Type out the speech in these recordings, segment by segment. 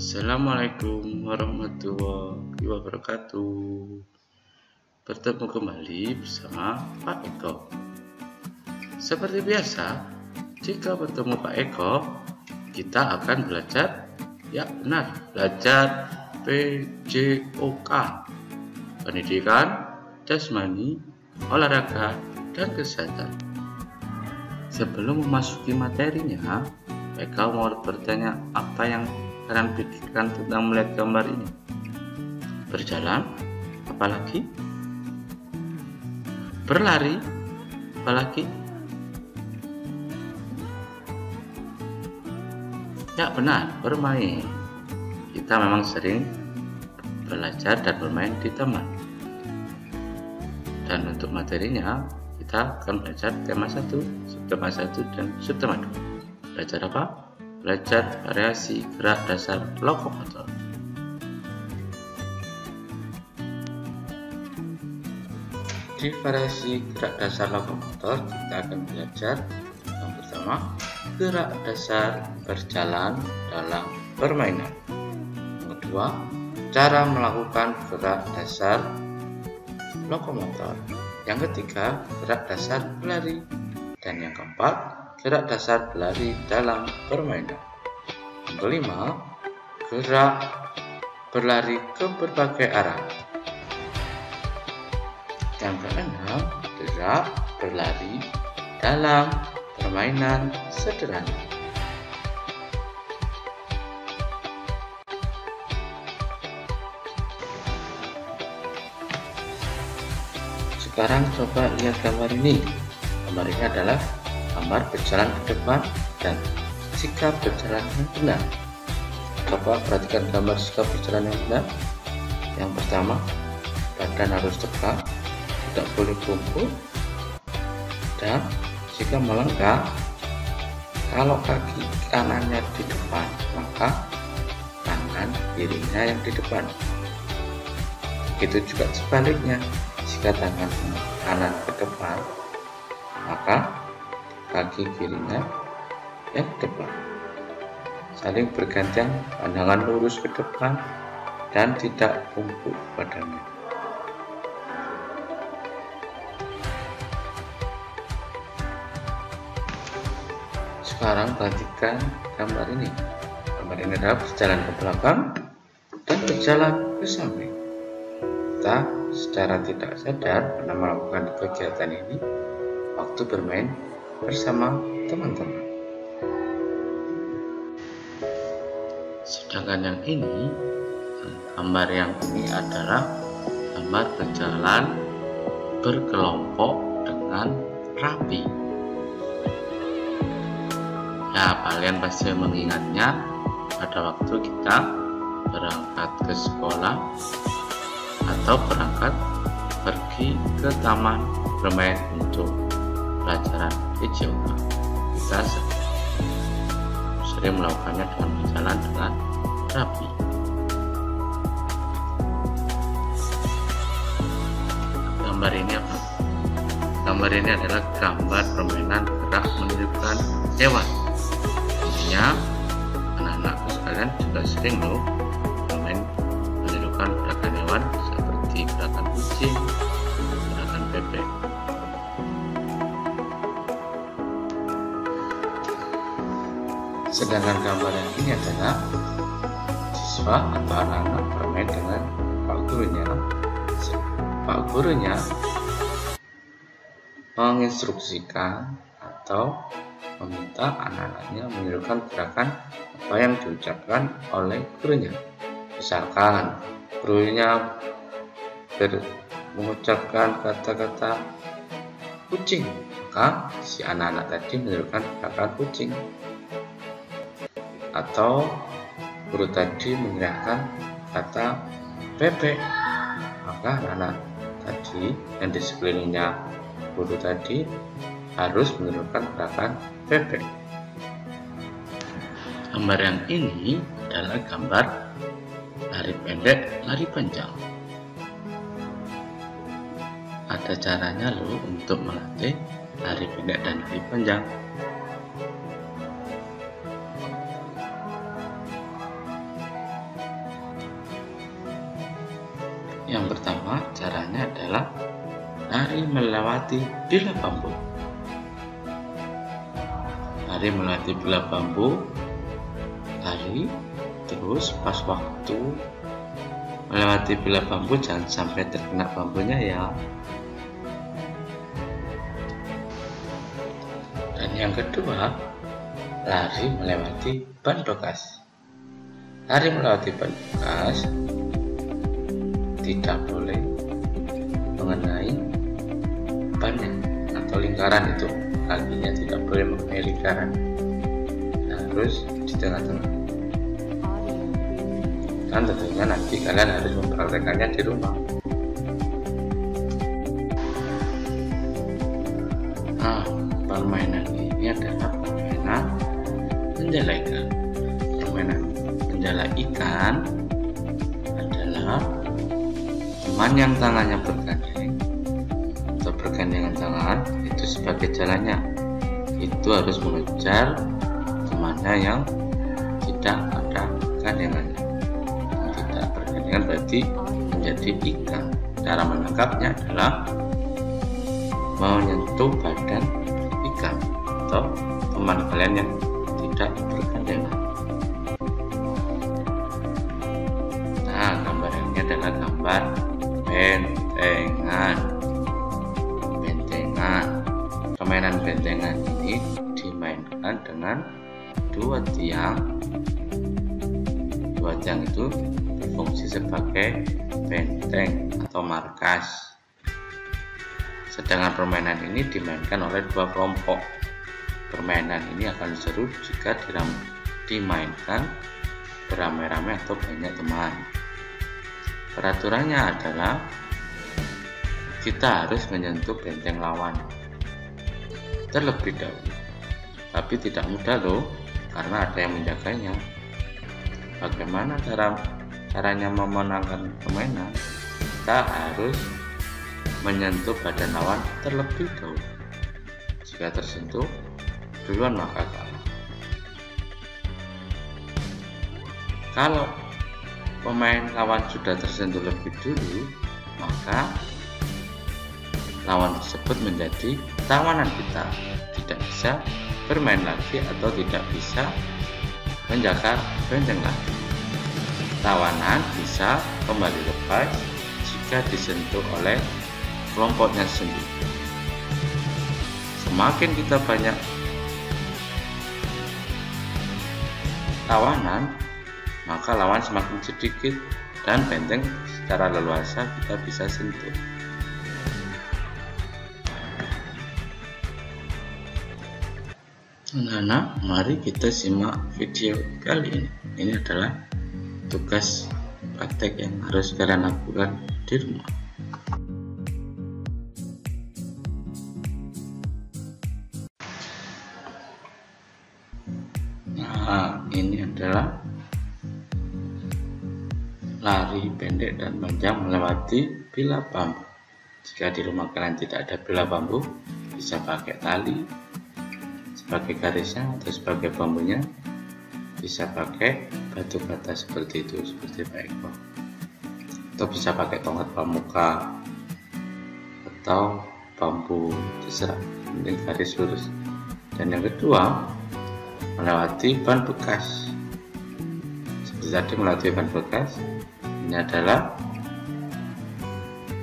Assalamualaikum warahmatullahi wabarakatuh. Bertemu kembali bersama Pak Eko. Seperti biasa, jika bertemu Pak Eko, kita akan belajar, ya benar, belajar PJOK, Pendidikan, Jasmani, Olahraga, dan Kesehatan. Sebelum memasuki materinya, Pak Eko mau bertanya apa yang kalian pikirkan tentang melihat gambar ini. Berjalan, apalagi? Berlari, apalagi? Ya benar, bermain. Kita memang sering belajar dan bermain di taman. Dan untuk materinya, kita akan belajar tema 1, subtema 1, dan subtema 2. Belajar apa? Belajar variasi gerak dasar lokomotor. Di variasi gerak dasar lokomotor, kita akan belajar yang pertama, gerak dasar berjalan dalam permainan. Yang kedua, cara melakukan gerak dasar lokomotor. Yang ketiga, gerak dasar berlari. Dan yang keempat, gerak dasar berlari dalam permainan. Yang kelima, gerak berlari ke berbagai arah. Yang keenam, gerak berlari dalam permainan sederhana. Sekarang coba lihat gambar ini. Gambar ini adalah gambar berjalan ke depan dan sikap berjalan yang benar. Coba perhatikan gambar sikap berjalan yang benar. Yang pertama, badan harus tegak, tidak boleh bungkuk, dan jika melangkah, kalau kaki kanannya di depan, maka tangan kirinya yang di depan. Begitu juga sebaliknya, jika tangan kanan ke depan, maka kaki kirinya yang depan. Saling bergantian, pandangan lurus ke depan dan tidak bungkuk badannya. Sekarang perhatikan gambar ini. Gambar ini adalah berjalan ke belakang dan berjalan ke samping. Kita secara tidak sadar pernah melakukan kegiatan ini waktu bermain bersama teman-teman. Sedangkan yang ini, gambar yang ini adalah gambar berjalan berkelompok dengan rapi. Ya, kalian pasti mengingatnya pada waktu kita berangkat ke sekolah atau berangkat pergi ke taman bermain untuk pelajaran PJOK. Kita sering melakukannya dengan berjalan dengan rapi. Gambar ini apa? Gambar ini adalah gambar permainan gerak menirukan hewan. Intinya anak-anakku sekalian juga sering bermain menirukan gerakan hewan seperti gerakan kucing, gerakan bebek. Sedangkan gambar yang ini adalah siswa atau anak-anak bermain dengan Pak gurunya. Pak gurunya menginstruksikan atau meminta anak-anaknya menirukan gerakan apa yang diucapkan oleh gurunya. Misalkan gurunya mengucapkan kata-kata kucing, maka si anak-anak tadi menirukan gerakan kucing. Atau guru tadi meneriakkan kata bebek, maka anak-anak tadi yang di sekelilingnya guru tadi harus menirukan gerakan bebek. Gambar yang ini adalah gambar lari pendek, lari panjang. Ada caranya loh untuk melatih lari pendek dan lari panjang. Yang pertama, caranya adalah lari melewati bila bambu. Lari melewati bila bambu, lari terus pas waktu melewati bila bambu jangan sampai terkena bambunya ya. Dan yang kedua, lari melewati ban bekas. Lari melewati ban bekas tidak boleh mengenai bannya atau lingkaran itu, kakinya tidak boleh mengenai lingkaran, harus di tengah-tengah. Dan tentunya nanti kalian harus mempraktekannya di rumah. Nah, permainan ini adalah permainan menjala ikan. Permainan menjala ikan adalah teman yang tangannya bergandeng atau bergandengan tangan itu sebagai jalannya, itu harus mengejar temannya yang tidak ada gandengannya. Yang tidak bergandengan berarti menjadi ikan. Cara menangkapnya adalah menyentuh badan ikan atau teman kalian yang tidak bergandengan. Nah, gambar ini adalah gambar bentengan. Permainan bentengan ini dimainkan dengan dua tiang. Dua tiang itu berfungsi sebagai benteng atau markas. Sedangkan permainan ini dimainkan oleh dua kelompok. Permainan ini akan seru jika dimainkan beramai-ramai atau banyak teman. Peraturannya adalah kita harus menyentuh benteng lawan terlebih dahulu, tapi tidak mudah loh, karena ada yang menjaganya. Bagaimana caranya memenangkan permainan? Kita harus menyentuh badan lawan terlebih dahulu. Jika tersentuh duluan maka kalah. Kalau pemain lawan sudah tersentuh lebih dulu, maka lawan tersebut menjadi tawanan kita, tidak bisa bermain lagi atau tidak bisa menjaga benteng lagi. Tawanan bisa kembali lepas jika disentuh oleh kelompoknya sendiri. Semakin kita banyak tawanan, maka lawan semakin sedikit dan benteng secara leluasa kita bisa sentuh. Anak-anak, mari kita simak video kali ini. Ini adalah tugas praktek yang harus kalian lakukan di rumah. Nah, ini adalah lari pendek dan panjang melewati bila bambu. Jika di rumah kalian tidak ada bila bambu, bisa pakai tali sebagai garisnya atau sebagai bambunya, bisa pakai batu bata seperti itu, seperti Pak Eko, atau bisa pakai tongkat pramuka atau bambu, terserah, penting garis lurus. Dan yang kedua, melewati ban bekas. Seperti tadi melewati ban bekas, ini adalah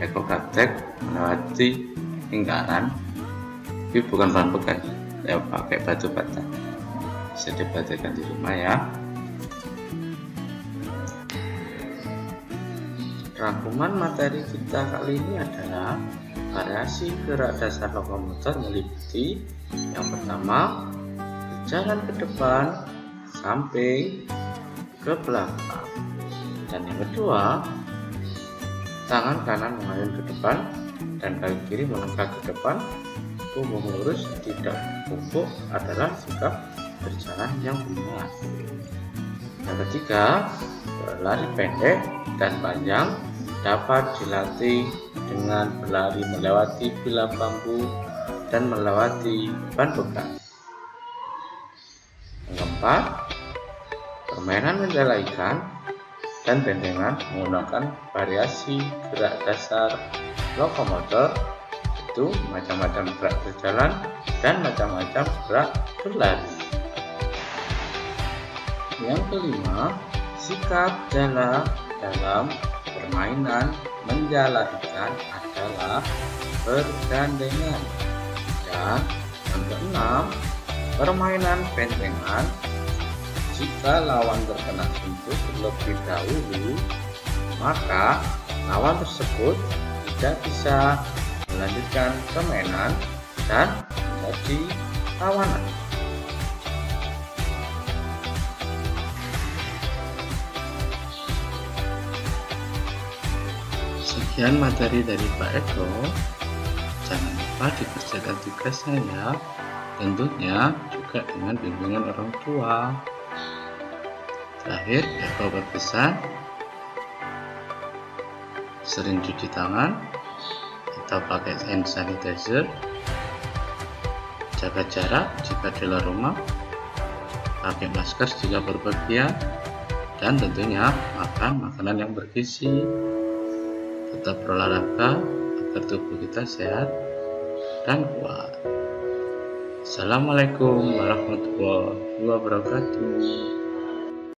Eko praktek melewati lingkaran, tapi bukan ban bekas. Saya pakai batu bata, bisa dipraktekkan di rumah ya. Rangkuman materi kita kali ini adalah variasi gerak dasar lokomotor meliputi yang pertama, berjalan ke depan sampai ke belakang, dan yang kedua, tangan kanan mengayun ke depan dan kaki kiri melangkah ke depan. Punggung lurus tidak bungkuk adalah sikap berjalan yang benar. Yang ketiga, berlari pendek dan panjang dapat dilatih dengan berlari melewati bila bambu dan melewati ban bekas. Yang keempat, permainan menjala ikan dan bentengan menggunakan variasi gerak dasar lokomotor, yaitu macam-macam gerak berjalan dan macam-macam gerak berlari. Yang kelima, sikap jala dalam permainan menjala ikan adalah bergandengan. Dan yang keenam, permainan bentengan, jika lawan terkena sentuh terlebih dahulu, maka lawan tersebut tidak bisa melanjutkan permainan dan menjadi tawanan. Sekian materi dari Pak Eko. Jangan lupa dikerjakan tugasnya ya. Tentunya juga dengan bimbingan orang tua. Terakhir, Eko berpesan sering cuci tangan atau pakai hand sanitizer, jaga jarak jika di luar rumah, pakai masker jika berpergian, dan tentunya makan makanan yang bergizi. Tetap berolahraga agar tubuh kita sehat dan kuat. Assalamualaikum warahmatullahi wabarakatuh.